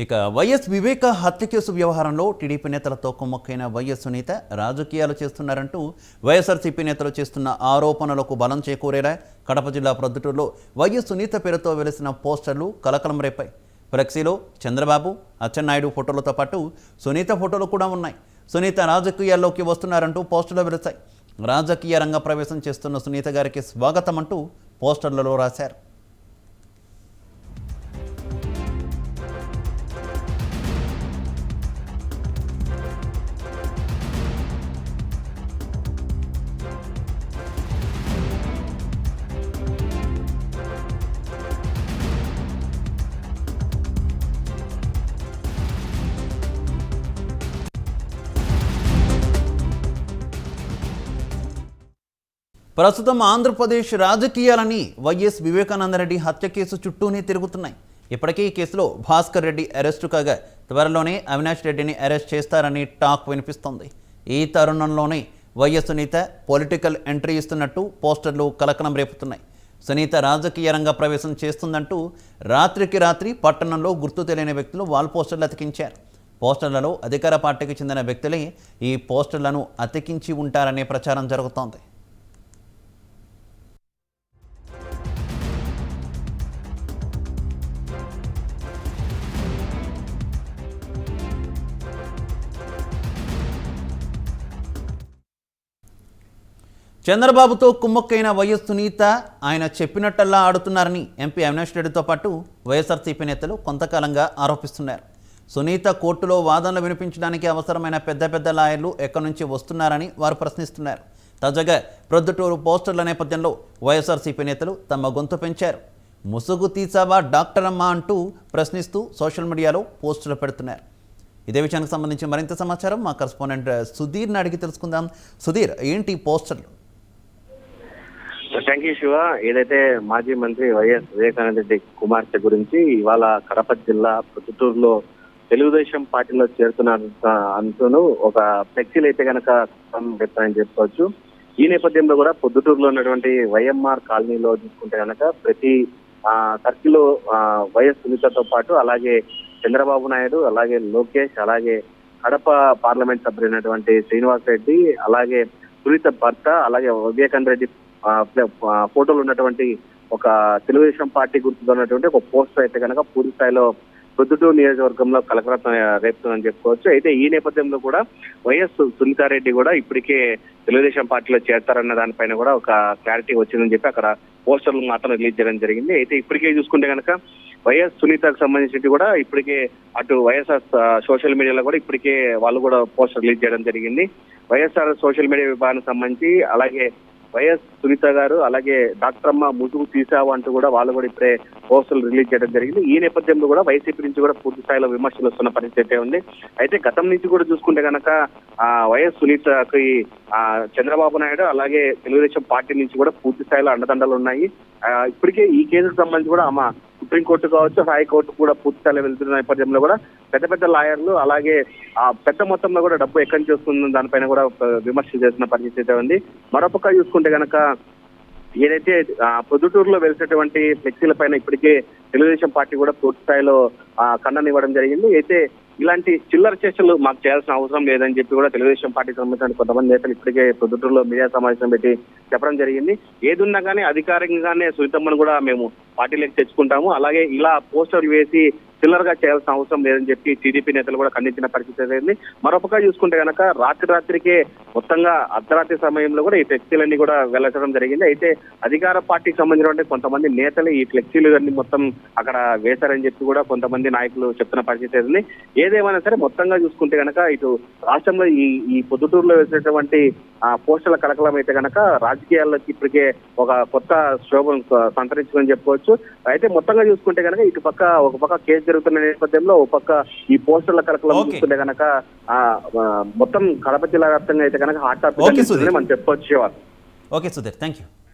ఇక వైఎస్ వివేక హత్య కేసు వ్యవహారంలో టీడీపీ నేతలతో కుమ్మక్కైన వైఎస్ సునీత రాజకీయాలు చేస్తున్నారంటూ వైఎస్ఆర్సీపీ నేతలు చేస్తున్న ఆరోపణలకు బలం చేకూరేలా కడప జిల్లా ప్రొద్దుటూరులో వైఎస్ సునీత పేరుతో వెలిసిన పోస్టర్లు కలకలం రేపాయి. ఫ్లెక్సీలో చంద్రబాబు, అచ్చెన్నాయుడు ఫోటోలతో పాటు సునీత ఫోటోలు కూడా ఉన్నాయి. సునీత రాజకీయాల్లోకి వస్తున్నారంటూ పోస్టర్లు వెలిశాయి. రాజకీయ రంగ ప్రవేశం చేస్తున్న సునీత గారికి స్వాగతం అంటూ పోస్టర్లలో రాశారు. ప్రస్తుతం ఆంధ్రప్రదేశ్ రాజకీయాలని వైఎస్ వివేకానందరెడ్డి హత్య కేసు చుట్టూనే తిరుగుతున్నాయి. ఇప్పటికే ఈ కేసులో భాస్కర్ రెడ్డి అరెస్టు కాగా త్వరలోనే అవినాష్ రెడ్డిని అరెస్ట్ చేస్తారని టాక్ వినిపిస్తోంది. ఈ తరుణంలోనే వైఎస్ సునీత పొలిటికల్ ఎంట్రీ ఇస్తున్నట్టు పోస్టర్లు కలకలం రేపుతున్నాయి. సునీత రాజకీయ రంగ ప్రవేశం చేస్తుందంటూ రాత్రికి రాత్రి పట్టణంలో గుర్తు తెలియని వ్యక్తులు వాల్ పోస్టర్లు అతికించారు. పోస్టర్లలో అధికార పార్టీకి చెందిన వ్యక్తులే ఈ పోస్టర్లను అతికించి ఉంటారనే ప్రచారం జరుగుతోంది. చంద్రబాబుతో కుమ్మక్కైన వైఎస్ సునీత ఆయన చెప్పినట్టల్లా ఆడుతున్నారని ఎంపీ అవినాష్ రెడ్డితో పాటు వైఎస్ఆర్సీపీ నేతలు కొంతకాలంగా ఆరోపిస్తున్నారు. సునీత కోర్టులో వాదనలు వినిపించడానికి అవసరమైన పెద్ద పెద్ద లాయర్లు ఎక్కడి నుంచి వస్తున్నారని వారు ప్రశ్నిస్తున్నారు. తాజాగా ప్రొద్దుటూరు పోస్టర్ల నేపథ్యంలో వైఎస్ఆర్సీపీ నేతలు తమ గొంతు పెంచారు. ముసుగు తీసావా డాక్టర్ అమ్మ అంటూ ప్రశ్నిస్తూ సోషల్ మీడియాలో పోస్టులు పెడుతున్నారు. ఇదే విషయానికి సంబంధించి మరింత సమాచారం మా కరెస్పాండెంట్ సుధీర్ని అడిగి తెలుసుకుందాం. సుధీర్, ఏంటి పోస్టర్లు? Thank you Shiva. ఏదైతే మాజీ మంత్రి వైఎస్ వివేకానంద రెడ్డి కుమార్తె గురించి ఇవాళ కడప జిల్లా ప్రొద్దుటూరులో తెలుగుదేశం పార్టీలో అంటూను ఒక ఫ్లెక్సీలు అయితే కనుక వ్యక్తమని చెప్పుకోవచ్చు. ఈ నేపథ్యంలో కూడా పొద్దుటూరులో ఉన్నటువంటి వైఎంఆర్ కాలనీలో చూసుకుంటే కనుక ప్రతి సర్కిల్ వైఎస్ సునీతతో పాటు అలాగే చంద్రబాబు నాయుడు, అలాగే లోకేష్, అలాగే కడప పార్లమెంట్ సభ్యులైనటువంటి శ్రీనివాస్ రెడ్డి, అలాగే సునీత భర్త, అలాగే వివేకానంద రెడ్డి ఫోటోలు ఉన్నటువంటి ఒక తెలుగుదేశం పార్టీ గుర్తుతో ఉన్నటువంటి ఒక పోస్టర్ అయితే కనుక పూర్తి స్థాయిలో ప్రొద్దుటూరు నియోజకవర్గంలో కలకలం రేపుతుందని చెప్పుకోవచ్చు. అయితే ఈ నేపథ్యంలో కూడా వైఎస్ సునీతారెడ్డి కూడా ఇప్పటికే తెలుగుదేశం పార్టీలో చేరతారన్న దానిపైన కూడా ఒక క్లారిటీ వచ్చిందని చెప్పి అక్కడ పోస్టర్లు మాత్రం రిలీజ్ చేయడం జరిగింది. అయితే ఇప్పటికే చూసుకుంటే కనుక వైఎస్ సునీతకు సంబంధించి కూడా ఇప్పటికే అటు వైఎస్ఆర్ సోషల్ మీడియాలో కూడా ఇప్పటికే వాళ్ళు కూడా పోస్టర్ రిలీజ్ చేయడం జరిగింది. వైఎస్ఆర్ సోషల్ మీడియా విభాగానికి సంబంధించి అలాగే వైఎస్ సునీత గారు, అలాగే డాక్టర్ అమ్మ ముసుగు తీసావు అంటూ కూడా వాళ్ళు కూడా ఇప్పుడే పోస్టర్లు రిలీజ్ చేయడం జరిగింది. ఈ నేపథ్యంలో కూడా వైసీపీ నుంచి కూడా పూర్తి స్థాయిలో విమర్శలు వస్తున్న పరిస్థితి ఉంది. అయితే గతం నుంచి కూడా చూసుకుంటే కనుక వైఎస్ సునీతకి చంద్రబాబు నాయుడు అలాగే తెలుగుదేశం పార్టీ నుంచి కూడా పూర్తి స్థాయిలో అండదండలు ఉన్నాయి. ఇప్పటికే ఈ కేసుకు సంబంధించి కూడా ఆమె సుప్రీంకోర్టు కావచ్చు, హైకోర్టు కూడా పూర్తి స్థాయిలో వెళ్తున్న నేపథ్యంలో కూడా పెద్ద పెద్ద లాయర్లు అలాగే పెద్ద మొత్తంలో కూడా డబ్బు ఎక్కడి నుంచి వస్తుంది దానిపైన కూడా విమర్శలు చేస్తున్న పరిస్థితి ఉంది. మరొక చూసుకుంటే కనుక ఏదైతే పొద్దుటూరులో వెలిసినటువంటి ఫ్లెక్సీల పైన ఇప్పటికే తెలుగుదేశం పార్టీ కూడా పూర్తి స్థాయిలో ఖండన ఇవ్వడం జరిగింది. అయితే ఇలాంటి చిల్లర చర్చలు మాకు చేయాల్సిన అవసరం లేదని చెప్పి కూడా తెలుగుదేశం పార్టీకి సంబంధించిన కొంతమంది నేతలు ఇప్పటికే పొద్దుటూరులో మీడియా సమావేశం పెట్టి చెప్పడం జరిగింది. ఏదున్నా కానీ అధికారికంగానే సునీతమ్మను కూడా మేము పార్టీలోకి తెచ్చుకుంటాము, అలాగే ఇలా పోస్టర్లు వేసి చిల్లరగా చేయాల్సిన అవసరం లేదని చెప్పి టీడీపీ నేతలు కూడా ఖండించిన పరిస్థితి అయింది. మరొక చూసుకుంటే కనుక రాత్రికే మొత్తంగా అర్ధరాత్రి సమయంలో కూడా ఈ ఫ్లెక్సీలన్నీ కూడా వెళ్లడం జరిగింది. అయితే అధికార పార్టీకి సంబంధించినటువంటి కొంతమంది నేతలు ఈ ఫ్లెక్సీలు అన్ని మొత్తం అక్కడ వేశారని చెప్పి కూడా కొంతమంది నాయకులు చెప్తున్న పరిస్థితి ఉంది. ఏదేమైనా సరే మొత్తంగా చూసుకుంటే కనుక ఇటు రాష్ట్రంలో ఈ పొద్దుటూరులో వేసినటువంటి పోస్టర్ల కలకలం అయితే కనుక రాజకీయాల్లోకి ఇప్పటికే ఒక కొత్త శోభను సంతరించుకొని చెప్పుకోవచ్చు. అయితే మొత్తంగా చూసుకుంటే కనుక ఇటు పక్క ఒక పక్క కేసు జరుగుతున్న నేపథ్యంలో ఒక పక్క ఈ పోస్టర్ల కలకలం చూసుకుంటే కనుక మొత్తం కడప జిల్లా వ్యాప్తంగా అయితే కనుక హాట్ టాపిక్ మనం చెప్పుకోవచ్చు. Okay Sudheer, thank you.